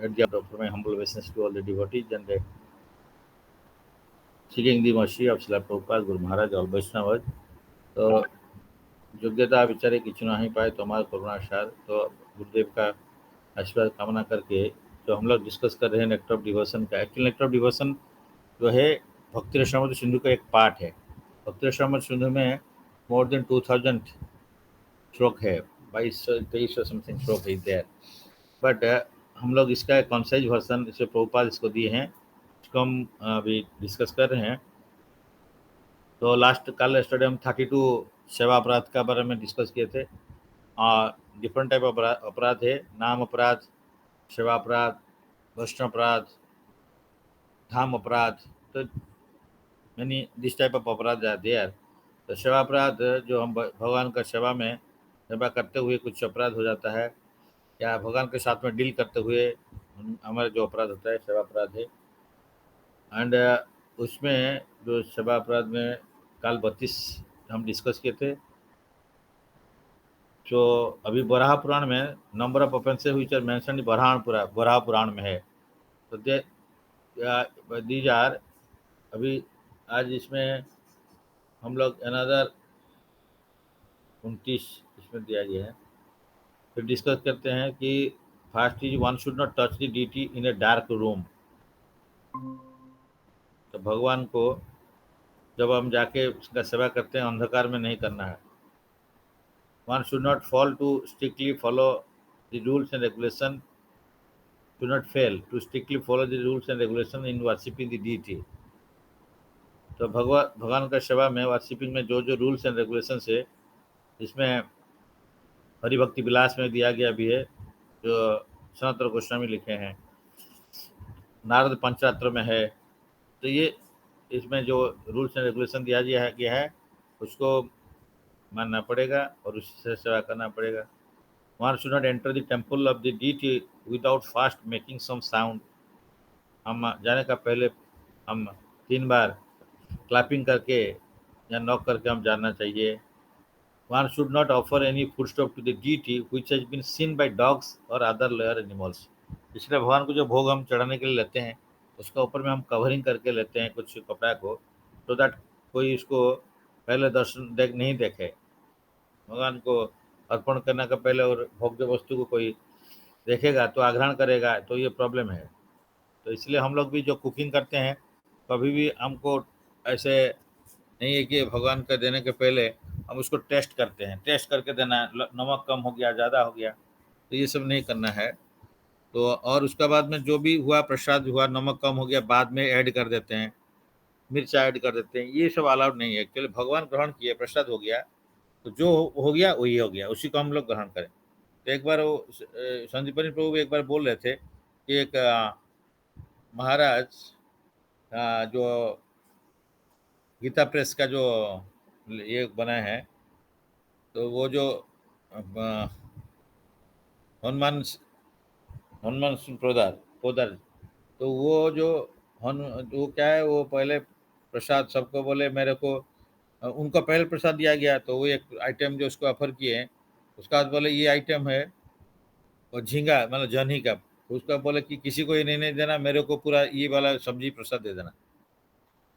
at the offer my humble obeisance to all the devotees and seeking the mercy of Srila Prabhupada, Guru Maharaj, all Vaishnavas. तो योग्यता बेचारे किसी ना ही पाए तो हमारा करुणासार तो गुरुदेव का आशीर्वाद कामना करके जो हम लोग डिस्कस कर रहे हैं नेक्टर ऑफ डिवोशन का। एक्चुअली नेक्टर ऑफ डिवोशन जो है भक्ति रसामृत सिंधु का एक पार्ट है। भक्ति रसामृत सिंधु में मोर देन 2000 श्लोक है, 2223 समथिंग श्लोक है देयर, बट हम लोग इसका कॉन्साइज वर्सन इसे प्रभुपाद इसको दिए हैं, इसको हम अभी डिस्कस कर रहे हैं। तो कल स्टडी हम 32 सेवा अपराध का बारे में डिस्कस किए थे। डिफरेंट टाइप ऑफ अपराध है, नाम अपराध, सेवा अपराध, वैष्णव अपराध, धाम अपराध, तो मैनी दिस टाइप ऑफ अपराध आर देयर। तो सेवा अपराध जो हम भगवान का सेवा में सेवा करते हुए कुछ अपराध हो जाता है या भगवान के साथ में डील करते हुए हमारा जो अपराध होता है सेवा अपराध है। एंड उसमें जो सेवा अपराध में काल 32 हम डिस्कस किए थे। जो अभी बराह पुराण में number of offences which are mentioned Varaha Purana में है, तो दीज आर अभी आज इसमें हम लोग अनदर 29 इसमें दिया गया है। फिर डिस्कस करते हैं कि first is one should not touch the deity in a dark room. तो भगवान को जब हम जाके उसका सेवा करते हैं अंधकार में नहीं करना है। One should not fall to strictly follow the rules and regulation, do not fail to strictly follow the rules and regulation in worshiping the deity। तो भगवान का सेवा में वर्शिपिंग में जो जो रूल्स एंड रेगुलेशन है, इसमें हरिभक्ति विलास में दिया गया भी है, जो सनातन गोस्वामी लिखे हैं, नारद पंचरात्र में है। तो ये इसमें जो रूल्स एंड रेगुलेशन दिया गया है उसको मानना पड़ेगा और उससे सेवा करना पड़ेगा। One should not enter the temple of the deity without first making some sound। हम जाने का पहले हम 3 बार क्लैपिंग करके या नॉक करके हम जानना चाहिए। One should not offer any foodstuff to the deity which has been seen by dogs or other lower animals। इसलिए भगवान को जो भोग हम चढ़ाने के लिए लेते हैं उसका ऊपर में हम कवरिंग करके लेते हैं कुछ कपड़ा को, तो दैट कोई इसको पहले दर्शन नहीं देखे। भगवान को अर्पण करने का पहले और भोग्य वस्तु को कोई देखेगा तो आग्रहण करेगा, तो ये प्रॉब्लम है। तो इसलिए हम लोग भी जो कुकिंग करते हैं कभी भी हमको ऐसे नहीं है कि भगवान का देने के पहले हम उसको टेस्ट करते हैं, टेस्ट करके देना, नमक कम हो गया, ज़्यादा हो गया, तो ये सब नहीं करना है। तो और उसका बाद में जो भी हुआ प्रसाद हुआ, नमक कम हो गया बाद में ऐड कर देते हैं, मिर्चा ऐड कर देते हैं, ये सब अलाउड नहीं है। एक्चुअली भगवान ग्रहण किए, प्रसाद हो गया तो जो हो गया वही हो गया, उसी को हम लोग ग्रहण करें। तो एक बार वो संदीपनी प्रभु एक बार बोल रहे थे कि एक महाराज जो गीता प्रेस का जो ये बना है, तो वो जो हनुमान सिंह पोदर, तो वो जो वो क्या है, वो पहले प्रसाद सबको बोले मेरे को, उनको पहले प्रसाद दिया गया, तो वो एक आइटम जो उसको ऑफर किए, उसका बाद बोले ये आइटम है और झींगा मतलब जन्ही का, उसका बोले कि किसी को ये नहीं देना, मेरे को पूरा ये वाला सब्जी प्रसाद दे देना।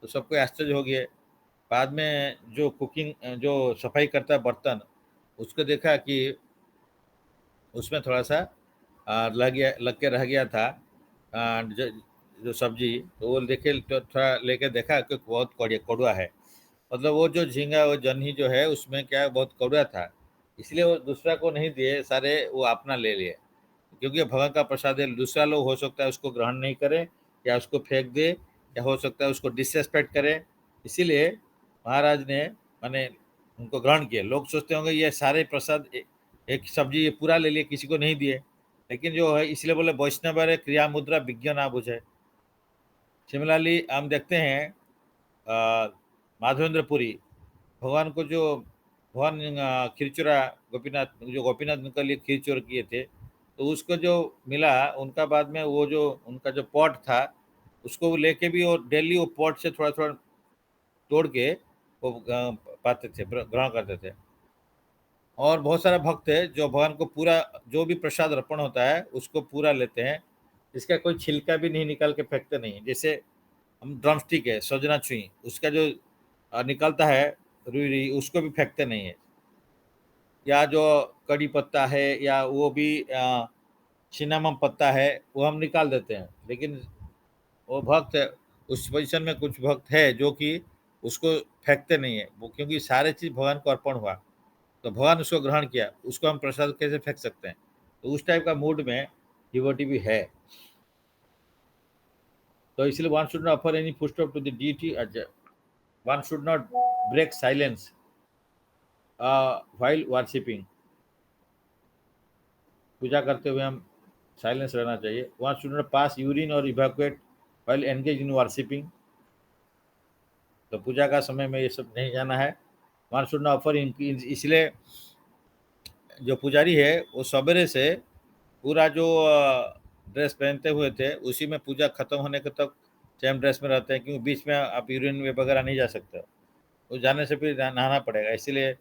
तो सबको आश्चर्य हो गया। बाद में जो कुकिंग जो सफाई करता है बर्तन, उसको देखा कि उसमें थोड़ा सा लग के रह गया था जो सब्जी, तो वो देखे तो थोड़ा लेके देखा कि बहुत कड़वा है। मतलब वो जो झींगा वो जन्ही जो है उसमें क्या बहुत कड़वा था, इसलिए वो दूसरा को नहीं दिए, सारे वो अपना ले लिए, क्योंकि भगवान का प्रसाद है। दूसरा लोग हो सकता है उसको ग्रहण नहीं करे या उसको फेंक दे, या हो सकता है उसको डिसरेस्पेक्ट करे, इसीलिए महाराज ने माने उनको ग्रहण किए। लोग सोचते होंगे ये सारे प्रसाद एक सब्जी ये पूरा ले लिए, किसी को नहीं दिए, लेकिन जो है इसलिए बोले वैष्णव क्रिया मुद्रा विज्ञ ना बुझे। सिमिलरली हम देखते हैं माधवेंद्रपुरी भगवान को जो भगवान खीरचोरा गोपीनाथ जो गोपीनाथ उनके लिए खीरचोर किए थे, तो उसको जो मिला उनका बाद में वो जो उनका जो पॉट था उसको वो लेके भी वो डेली वो पॉट से थोड़ा थोड़ा तोड़ के वो पाते थे, ग्रहण करते थे। और बहुत सारा भक्त है जो भगवान को पूरा जो भी प्रसाद अर्पण होता है उसको पूरा लेते हैं, इसका कोई छिलका भी नहीं निकाल के फेंकते नहीं है। जैसे हम ड्रमस्टिक है, सजना छुई, उसका जो निकलता है रुई रुई, उसको भी फेंकते नहीं है। या जो कड़ी पत्ता है या वो भी सिनेमम पत्ता है, वो हम निकाल देते हैं। लेकिन वो भक्त है, उस पोजीशन में कुछ भक्त है जो कि उसको फेंकते नहीं है वो, क्योंकि सारे चीज भगवान को अर्पण हुआ, तो भगवान उसको ग्रहण किया, उसको हम प्रसाद कैसे फेंक सकते हैं। तो उस टाइप का मूड में डिवोटी भी है। तो इसलिए one should not offer any food stuff to the deity, one should not break silence while worshipping. पूजा करते हुए हम साइलेंस रहना चाहिए। One should not pass urine और evacuate while engage in worshipping. तो पूजा का समय में ये सब नहीं जाना है। वन शुड नॉट ऑफर इसलिए जो पुजारी है वो सवेरे से पूरा जो ड्रेस पहनते हुए थे उसी में पूजा खत्म होने के तक सेम ड्रेस में रहते हैं, क्योंकि बीच में आप यूरिन वगैरह नहीं जा सकते, तो जाने से फिर नहाना पड़ेगा। इसीलिए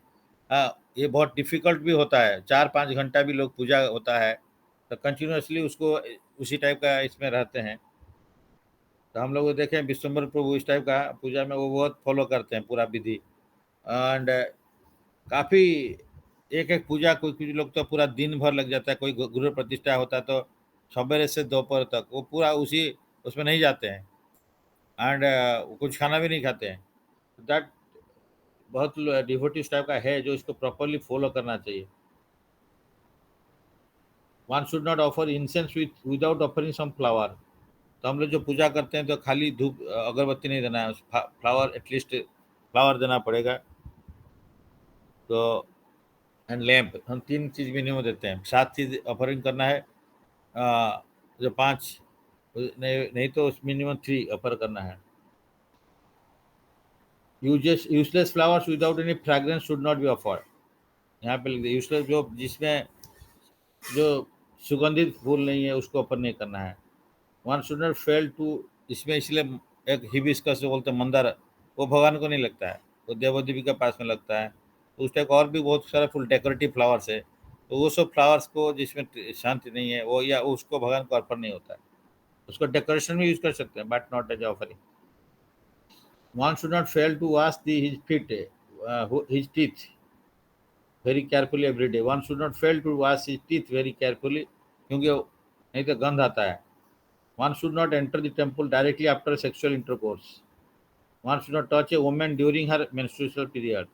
ये बहुत डिफिकल्ट भी होता है, 4-5 घंटा भी लोग पूजा होता है, तो कंटिन्यूसली उसको उसी टाइप का इसमें रहते हैं। तो हम लोग देखें विश्वम्बर प्रभु इस टाइप का पूजा में वो बहुत फॉलो करते हैं पूरा विधि। एंड काफ़ी एक एक पूजा, कोई कुछ लोग तो पूरा दिन भर लग जाता है, कोई गृह प्रतिष्ठा होता है तो सवेरे से दोपहर तक वो पूरा उसी उसमें नहीं जाते हैं। एंड कुछ खाना भी नहीं खाते हैं। दैट बहुत डिवोटिव टाइप का है जो इसको प्रॉपरली फॉलो करना चाहिए। One should not offer incense without offering some flower. तो हम लोग जो पूजा करते हैं तो खाली धूप अगरबत्ती नहीं देना है, फ्लावर एटलीस्ट फ्लावर देना पड़ेगा। तो एंड लैम्प, हम 3 चीज़ मिनिमम देते हैं, 7 चीज़ ऑफरिंग करना है। जो 5 नहीं तो मिनिमम 3 ऑफर करना है। Useless flowers without any fragrance should not be offered. यहाँ पे लिख दिया यूजलेस, जो जिसमें जो सुगंधित फूल नहीं है उसको ऑफर नहीं करना है। One should not fail to, इसमें इसलिए एक हिबिस्कस जो बोलते हैं मंदार, वो भगवान को नहीं लगता है, वो देवो देवी के पास में लगता है। तो उस टाइप और भी बहुत सारे फुल डेकोरेटिव फ्लावर्स है, तो वो सब फ्लावर्स को जिसमें शांति नहीं है वो, या उसको भगवान को अर्पण नहीं होता है। उसको डेकोरेशन में यूज कर सकते हैं but not as offering. One should not fail to wash the his feet his teeth very carefully every day. One should not fail to wash his teeth very carefully, क्योंकि नहीं तो गंध आता है। One should not enter the temple directly after sexual intercourse. One should not touch a women during her menstrual period.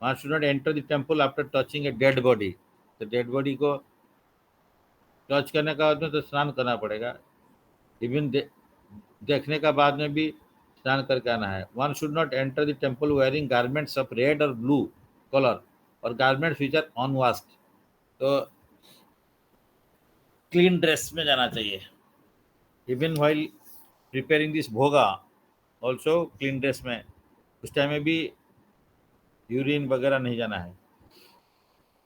One should not enter the temple after touching a dead body. तो dead body को touch करने का बाद में तो स्नान करना पड़ेगा। इवन देखने का बाद में भी स्नान करके आना है। One should not enter the temple wearing garments of red और ब्लू कलर और गारमेंट्स विच आर अनवॉश्ड। तो क्लीन ड्रेस में जाना चाहिए। इवन व्हाइल प्रिपेयरिंग दिस भोगा ऑल्सो क्लीन ड्रेस में, उस टाइम में भी यूरिन वगैरह नहीं जाना है।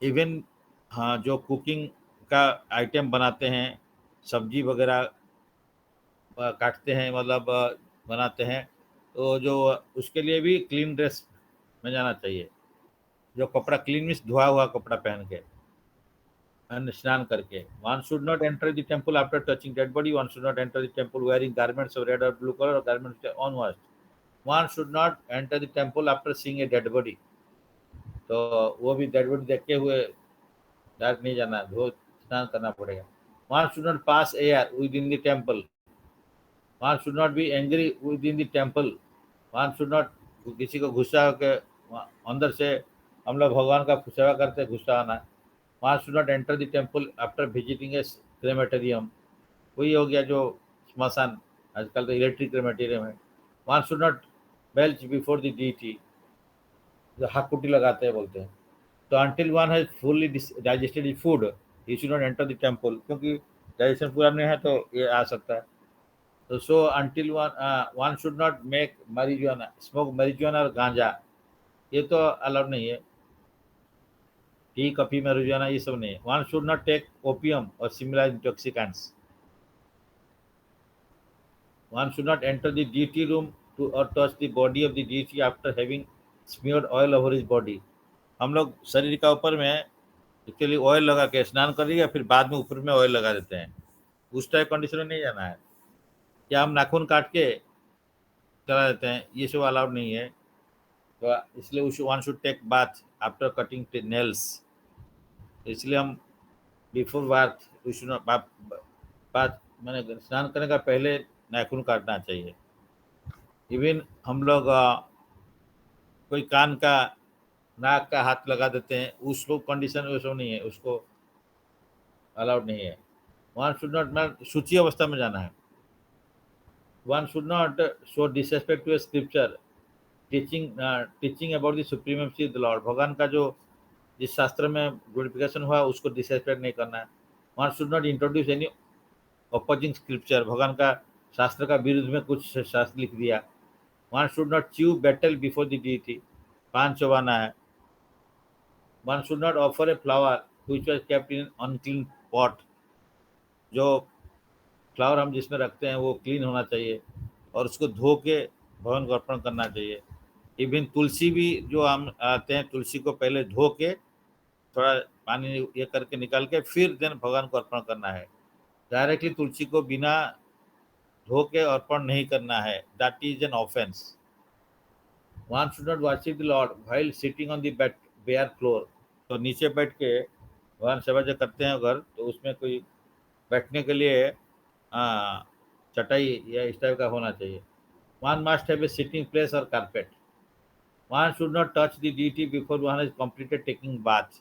इवन हाँ, जो कुकिंग का आइटम बनाते हैं, सब्जी वगैरह काटते हैं, मतलब बनाते हैं, तो जो उसके लिए भी क्लीन ड्रेस में जाना चाहिए। जो कपड़ा क्लीन मीन्स धोआ हुआ कपड़ा पहन के एंड स्नान करके। One should not enter the temple after touching dead body. One should not enter the temple wearing garments of red और ब्लू कलर और garments unwashed. One should not enter the temple after seeing a dead body. तो वो भी dead body देखते हुए direct नहीं जाना, धो स्नान करना पड़ेगा। One should not pass air with in the temple. One should not be angry with in the temple. One should not किसी को गुस्सा के अंदर से, हम लोग भगवान का सेवा करते गुस्सा आना। One should not enter the temple after visiting a crematorium. वही हो गया जो स्मशान, आजकल तो इलेक्ट्रिक क्रेमेटेरियम है। One should not belch before the deity, जो हाकुटी लगाते हैं बोलते हैं। तो until one has fully digested his food, he should not enter the temple, क्योंकि डाइजेशन पूरा नहीं है तो ये आ सकता है। तो सो until one should not make marijuana, smoke marijuana और गांजा, ये तो अलाउड नहीं है। टी कॉफी marijuana ये सब नहीं है। one should not take opium or similar intoxicants. One should not enter the deity room to or touch the body of the deity after having smeared oil over his body. हम लोग शरीर का ऊपर में एक्चुअली ऑयल लगा के स्नान कर लिया, फिर बाद में ऊपर में ऑयल लगा देते हैं। उस टाइप कंडीशन में नहीं जाना है। क्या हम नाखून काट के चला देते हैं, ये सब अलाउड नहीं है। तो इसलिए one should take bath after cutting nails. इसलिए हम before bath we should not bath मैंने स्नान करने का पहले नाखून काटना चाहिए। इवन हम लोग कोई कान का नाक का हाथ लगा देते हैं, उसको कंडीशन वो सब नहीं है, उसको अलाउड नहीं है। वन शुड नॉट मैं सूची अवस्था में जाना है। One should not show disrespect to a scripture teaching about the supremacy of the lord. भगवान का जो जिस शास्त्र में ग्लोरिफिकेशन हुआ उसको डिसरेस्पेक्ट नहीं करना है। One should not introduce any opposing scripture. भगवान का शास्त्र का विरुद्ध में कुछ शास्त्र लिख दिया। One should not chew betel before the deity. पान चबाना है। One should not offer a flower which was kept in unclean pot. जो फ्लावर हम जिसमें रखते हैं वो क्लीन होना चाहिए और उसको धो के भगवान को अर्पण करना चाहिए। इवन तुलसी भी जो हम आते हैं, तुलसी को पहले धो के थोड़ा पानी ये करके निकाल के फिर देन भगवान को अर्पण करना है। डायरेक्टली तुलसी को बिना धो के अर्पण नहीं करना है, that is an offence. One should not worship the lord while sitting on the bare floor. तो नीचे बैठ के भगवान सेवा जो करते हैं अगर, तो उसमें कोई बैठने के लिए चटाई या इस टाइप का होना चाहिए। One must have a sitting place और carpet. One should not touch the deity before one has completed taking bath.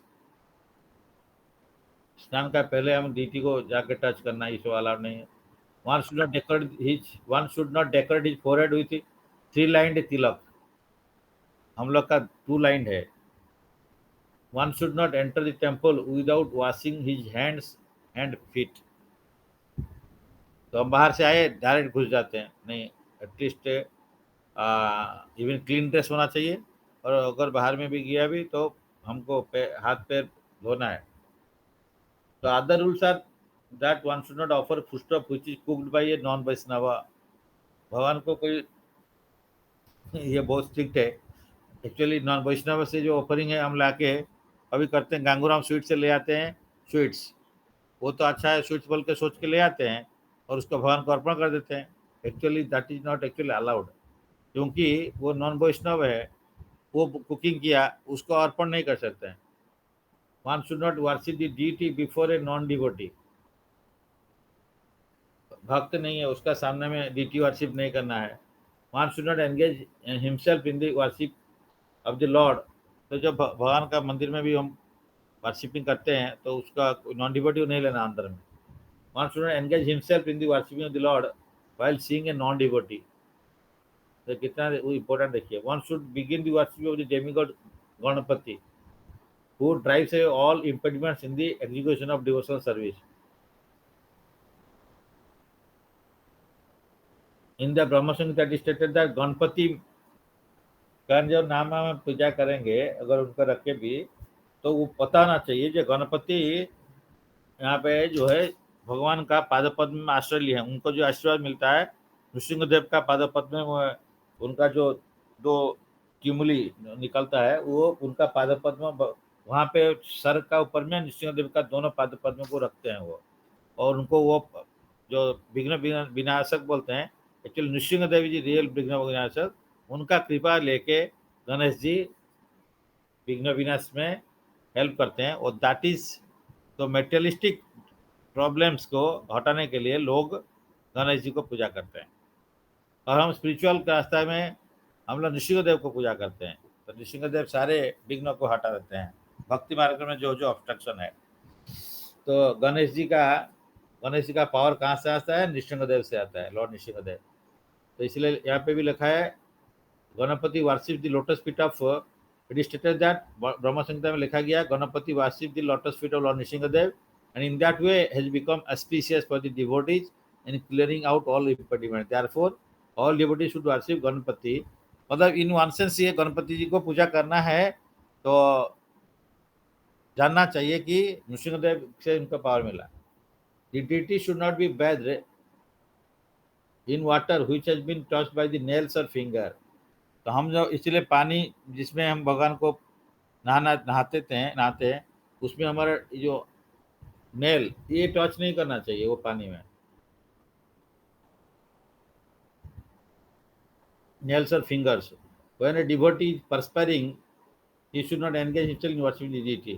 स्नान का पहले हम डीटी को जाके टच करना, इस वाला नहीं है। One should not decorate his forehead with three lined tilak. हम लोग का टू लाइन्ड है। One should not enter the temple without washing his hands and feet. तो हम बाहर से आए डायरेक्ट घुस जाते हैं, नहीं, एटलीस्ट इवन क्लीन ड्रेस होना चाहिए। और अगर बाहर में भी गया भी तो हमको हाथ पैर धोना है। तो other rules are that one should not offer foodstuff which is cooked by a non Vaishnava. भगवान को कोई ये बहुत स्ट्रिक्ट है। एक्चुअली नॉन वैष्णव से जो ऑफरिंग है हम लाके अभी करते हैं, गांगूराम स्वीट से ले आते हैं स्वीट्स, वो तो अच्छा है स्वीट्स बोल के सोच के ले आते हैं और उसको भगवान को अर्पण कर देते हैं। Actually that is not actually allowed, क्योंकि वो नॉन वैष्णव है, वो कुकिंग किया, उसको अर्पण नहीं कर सकते हैं। One should not worship the deity before a non devotee. भक्त नहीं है उसका सामने में डीटी वर्शिप नहीं करना है। One should not engage himself in the worship of the Lord. तो जब भगवान का मंदिर में भी हम वर्शिपिंग करते हैं तो उसका नॉन डिवोटी नहीं लेना अंदर में। One should not engage himself in the worshipping of the lord while seeing a non devotee. तो कितना वो इम्पोर्टेंट देखिए। One should begin the worship of the demigod Ganpati who drives away all impediments in the execution of devotional service. In the Brahma Samhita it is stated that Ganpati का जो नाम हम पूजा करेंगे अगर उनको रखे भी, तो वो पता होना चाहिए जो गणपति यहाँ पे जो है भगवान का पादपद्म में आश्रय लिए हैं। उनको जो आशीर्वाद मिलता है नृसिंहदेव का पादपद्म में, उनका जो दो किमुली निकलता है वो उनका पादपद्म वहाँ पे सर का ऊपर में नृसिंहदेव का दोनों पादपद्म को रखते हैं वो, और उनको वो जो विघ्न विनाशक बोलते हैं, एक्चुअली नृसिंहदेव जी रियल विघ्न विनाशक, उनका कृपा लेके गणेश जी विघ्न विनाश में हेल्प करते हैं। और दैट इज तो मेटेरियलिस्टिक प्रॉब्लम्स को हटाने के लिए लोग गणेश जी को पूजा करते हैं। और हम स्पिरिचुअल रास्ता में हम लोग नृसिंहदेव को पूजा करते हैं, तो नृसिंहदेव सारे विघ्नों को हटा देते हैं भक्ति मार्ग में जो जो ऑब्स्ट्रक्शन है। तो गणेश जी का पावर कहाँ से आता है? नृसिंहदेव से आता है, लॉर्ड नृसिंहदेव। तो इसलिए यहाँ पे भी लिखा है Ganpati worship the lotus feet of, it is stated that ब्रह्म संहिता में लिखा गया Ganpati worship the lotus feet of Lord Nrisimhadeva and in that way has become auspicious for the devotees in clearing out all impediment. Therefore all devotees should worship Ganpati. मतलब in one sense ये गणपति जी को पूजा करना है तो जानना चाहिए कि नृसिंहदेव से उनका पावर मिला। The deity should not be bathed in water which has been touched by the nails or finger। तो हम जो इसलिए पानी जिसमें हम भगवान को नहाते हैं उसमें हमारा जो नेल ये टच नहीं करना चाहिए वो पानी में। nails or fingers. When a devotee is perspiring, he should not engage himself in worshiping the deity.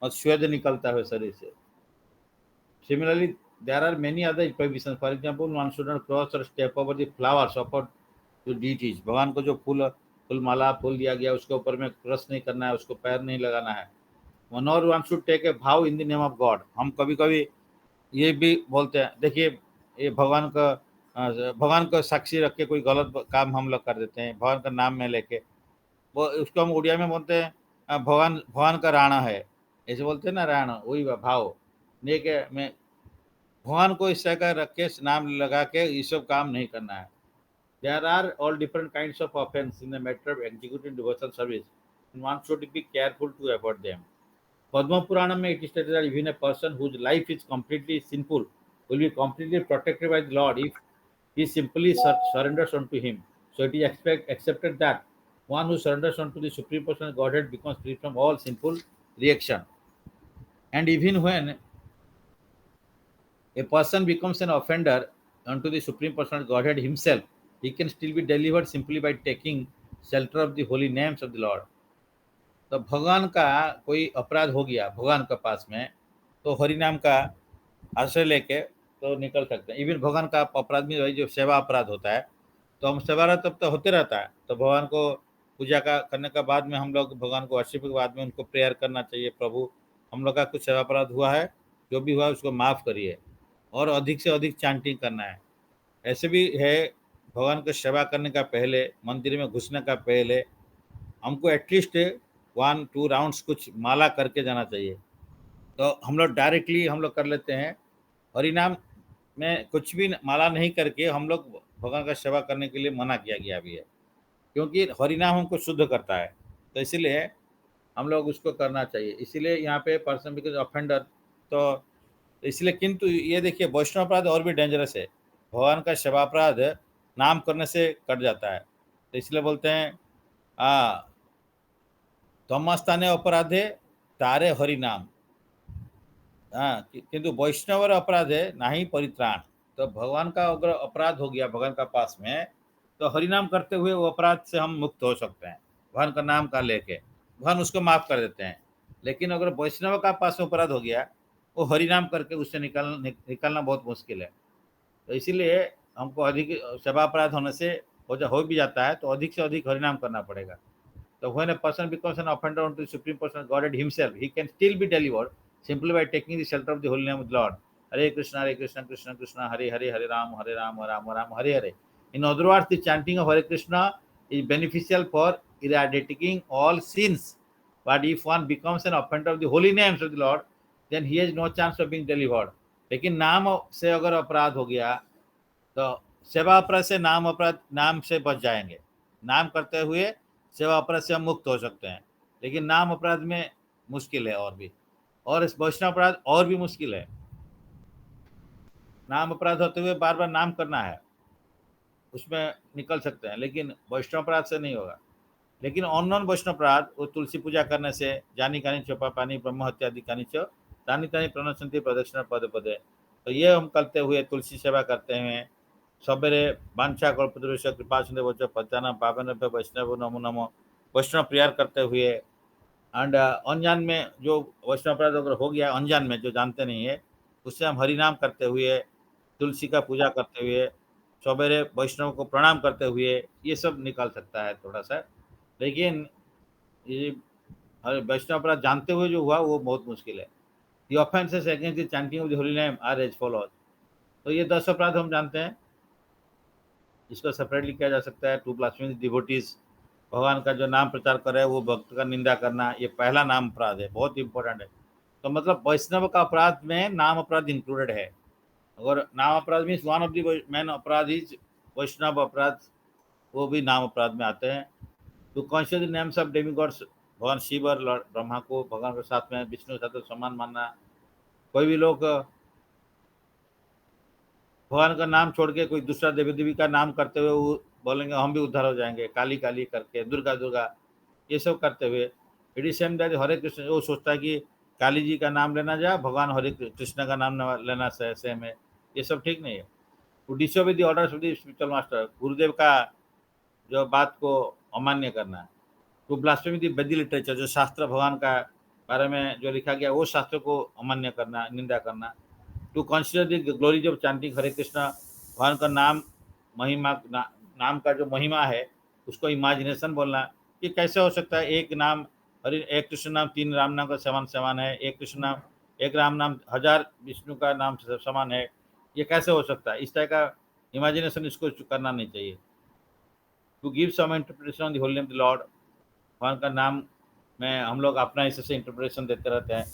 और श्वेद निकलता है शरीर से. Similarly, there are many other prohibitions. For example, one should not cross or step over the flowers offered to deities. भगवान को जो फूल माला फूल दिया गया उसके ऊपर में क्रश नहीं करना है, उसको पैर नहीं लगाना है. Nor one should take a vow in the name of God. हम कभी कभी ये भी बोलते हैं, देखिए ये भगवान को साक्षी रख के कोई गलत काम हम लोग कर देते हैं भगवान का नाम में लेके. वो उसको हम उड़िया में बोलते हैं भगवान भगवान का राणा है, ऐसे बोलते हैं ना, राणा वही भाव नहीं के मैं भगवान को इस तरह का रख के नाम लगा के ये सब काम नहीं करना है. There are all different kinds of offense in the matter of executing devotional service, and one should be careful to avoid them. Padma Purana में it is stated that even a person whose life is completely sinful will be completely protected by the Lord if he simply surrenders unto Him. So it is accepted that one who surrenders unto the Supreme Personal Godhead becomes free from all sinful reaction. And even when a person becomes an offender unto the Supreme Personal Godhead Himself, he can still be delivered simply by taking shelter of the holy names of the Lord. तो भगवान का कोई अपराध हो गया भगवान के पास में, तो हरि नाम का आश्रय लेके तो निकल सकते हैं. इवन भगवान का अपराध में जो सेवा अपराध होता है, तो हम सेवा तब तो होते रहता है, तो भगवान को पूजा का करने के बाद में हम लोग भगवान को वर्शिप के बाद में उनको प्रेयर करना चाहिए, प्रभु हम लोग का कुछ सेवा अपराध हुआ है, जो भी हुआ उसको माफ़ करिए, और अधिक से अधिक चांटिंग करना है. ऐसे भी है भगवान को सेवा करने का पहले, मंदिर में घुसने का पहले हमको एटलीस्ट 1-2 राउंड्स कुछ माला करके जाना चाहिए. तो हम लोग डायरेक्टली हम लोग कर लेते हैं, हरिनाम में कुछ भी माला नहीं करके हम लोग भगवान का सेवा करने के लिए मना किया गया भी है, क्योंकि हरिनाम हमको शुद्ध करता है, तो इसीलिए हम लोग उसको करना चाहिए. इसीलिए यहाँ पे पर्सन बिकॉज ऑफेंडर, तो इसलिए किंतु ये देखिए वैष्णव अपराध और भी डेंजरस है. भगवान का सेवा अपराध नाम करने से कट जाता है, तो इसलिए बोलते हैं तमस्ताने अपराधे तारे हरि नाम. हाँ, किंतु वैष्णव अपराध है ना ही परित्राण. तो भगवान का अगर अपराध हो गया भगवान का पास में, तो हरिनाम करते हुए वो अपराध से हम मुक्त हो सकते हैं. भगवान का नाम का लेके भगवान उसको माफ कर देते हैं. लेकिन अगर वैष्णव का पास में अपराध हो गया, वो हरिनाम करके उससे निकलना बहुत मुश्किल है. तो इसीलिए हमको अधिक सेवा अपराध होने से हो भी जाता है, तो अधिक से अधिक हरिनाम करना पड़ेगा. So when a person becomes an offender unto the Supreme Personal Godhead Himself, he can still be delivered simply by taking the shelter of the holy name of the Lord. Hare Krishna, Krishna Krishna, Hare Hare, Hare Ram, Ram Ram, Hare Hare. In other words, the chanting of Hare Krishna is beneficial for eradicating all sins. But if one becomes an offender of the holy names of the Lord, then he has no chance of being delivered. लेकिन नाम से अगर अपराध हो गया, तो सेवा अपराध से नाम अपराध, नाम से बच जाएंगे. नाम करते हुए सेवा अपराध से हम मुक्त हो सकते हैं, लेकिन नाम अपराध में मुश्किल है और भी, और इस वैष्णव अपराध और भी मुश्किल है. नाम अपराध होते हुए बार बार नाम करना है, उसमें निकल सकते हैं, लेकिन वैष्णव अपराध से नहीं होगा. लेकिन अननोन वैष्णव अपराध, वो तुलसी पूजा करने से जानी कानी चोपा पानी ब्रह्म हत्या आदि कानी चो तानी तानी प्रणशंति प्रदक्षिणा पदे पदे. तो ये हम करते हुए तुलसी सेवा करते हैं सबेरे वांछा कल्पतरुश्च कृपा सिंधु पद्मनाभं पावनेभ्यो वैष्णव नमो नमो, वैष्णव प्रेयर करते हुए. एंड अनजान में जो वैष्णव अपराध अगर हो गया, अनजान में जो जानते नहीं है, उससे हम हरिनाम करते हुए, तुलसी का पूजा करते हुए, सवेरे वैष्णव को प्रणाम करते हुए ये सब निकाल सकता है थोड़ा सा. लेकिन ये वैष्णव अपराध जानते हुए जो हुआ वो बहुत मुश्किल है. The offences against the chanting of the holy name are as follows. तो ये 10 अपराध हम जानते हैं, इसको सेपरेटली किया जा सकता है. 2 ब्लास्फेमी डिवोटीज, भगवान का जो नाम प्रचार कर रहे हैं वो भक्त का निंदा करना, ये पहला नाम अपराध है, बहुत इंपॉर्टेंट है. तो मतलब वैष्णव का अपराध में नाम अपराध इंक्लूडेड है. अगर नाम अपराध means one of the main अपराध इज वैष्णव अपराध, वो भी नाम अपराध में आते हैं. To conscious the names of demigods, भगवान शिव और लॉर्ड ब्रह्मा को भगवान के साथ में विष्णु के साथ समान मानना. कोई भी लोग भगवान का नाम छोड़ के कोई दूसरा देवी देवी का नाम करते हुए वो बोलेंगे हम भी उद्धार हो जाएंगे, काली काली करके, दुर्गा दुर्गा, ये सब करते हुए. इट इज सेम दैट हरे कृष्ण, वो सोचता है कि काली जी का नाम लेना जा, भगवान हरे कृष्ण का नाम लेना सेम है. ये सब ठीक नहीं है. Disobey the orders of the spiritual master, Gurudev का जो बात को अमान्य करना है। To blasphemy the Vedic literature, जो शास्त्र भगवान का बारे में जो लिखा गया वो शास्त्र को अमान्य करना, निंदा करना। To consider the glories of chanting Hare Krishna, भगवान का नाम महिमा नाम का जो महिमा है उसको इमेजिनेशन बोलना कि कैसे हो सकता है एक नाम हरि, एक कृष्ण नाम 3 राम नाम का समान समान है, एक कृष्ण नाम एक राम नाम 1000 विष्णु का नाम समान है, ये कैसे हो सकता है? इस तरह का इमेजिनेशन इसको करना नहीं चाहिए। To give some interpretation on the holy name of the lord, भगवान का नाम में हम लोग अपना हिस्से से इंटरप्रिटेशन देते रहते हैं।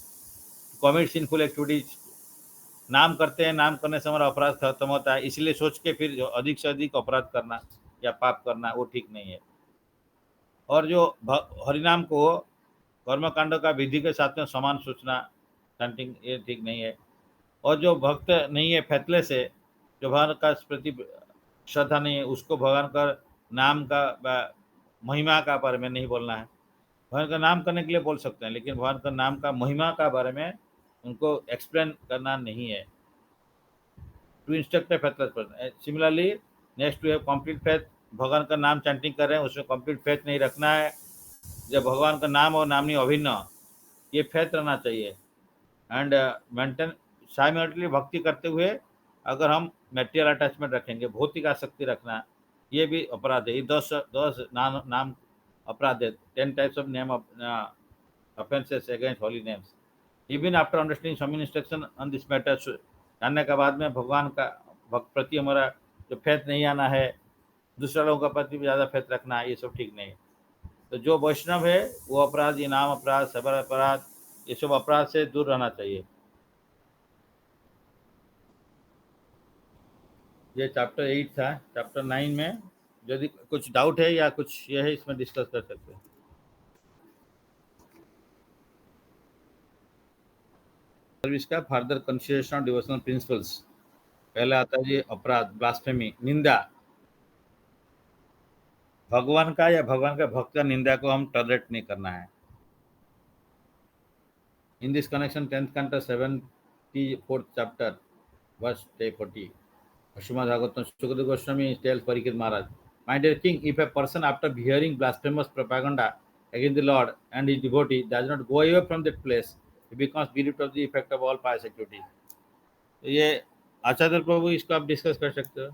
कॉमिट सिंफुल एक्टिविटीज, नाम करते हैं, नाम करने से हमारा अपराध खत्म होता है, इसलिए सोच के फिर जो अधिक से अधिक अपराध करना या पाप करना वो ठीक नहीं है। और जो हरिनाम को कर्मकांड का विधि के साथ में समान सोचना, चैंटिंग, ये ठीक नहीं है। और जो भक्त नहीं है, फेथलेस है, जो भगवान का प्रति श्रद्धा नहीं है, उसको भगवान का नाम का महिमा का बारे में नहीं बोलना है। भगवान का नाम करने के लिए बोल सकते हैं, लेकिन भगवान का नाम का महिमा का बारे में उनको एक्सप्लेन करना नहीं है। To instruct a faithless person, similarly next to have complete faith, भगवान का नाम चैंटिंग कर रहे हैं उसमें कंप्लीट फेथ नहीं रखना है। जब भगवान का नाम और नामनी अभिन्न, ये फेथ रहना चाहिए। एंड मेंटेन साइमल्टेनियसली भक्ति करते हुए अगर हम मेटेरियल अटैचमेंट रखेंगे, भौतिक आसक्ति रखना, ये भी अपराध है। ये 10 नाम अपराध है। 10 types of name offences against holy names. Even after understanding some instruction on this matter, जानने के बाद में भगवान का भक्त प्रति हमारा जो फेथ नहीं आना है, दूसरा लोगों का प्रति भी ज़्यादा फेथ रखना है, ये सब ठीक नहीं है। तो जो वैष्णव है वो अपराध, ये नाम अपराध, सबर अपराध, ये सब अपराध से दूर रहना चाहिए। ये चैप्टर 8 था। चैप्टर 9 में यदि कुछ डाउट है या कुछ ये है, इसमें डिस्कस कर सकते हैं। सर्विस का further consideration of devotional principles. पहला आता है ये अपराध, ब्लास्फेमी, निंदा। भगवान का या भगवान का भक्त का निंदा को हम टॉलरेट नहीं करना है। In this connection 10th canto 74th chapter verse 40, Srimad Bhagavatam, Sukadeva Goswami tells Parikshit Maharaj, "My dear king, if a person after hearing blasphemous propaganda against the Lord and his devotee does not go away from that place, he becomes bereft of the effect of all pious activity." तो ये आचार्य प्रभु, इसको आप discuss कर सकते हो।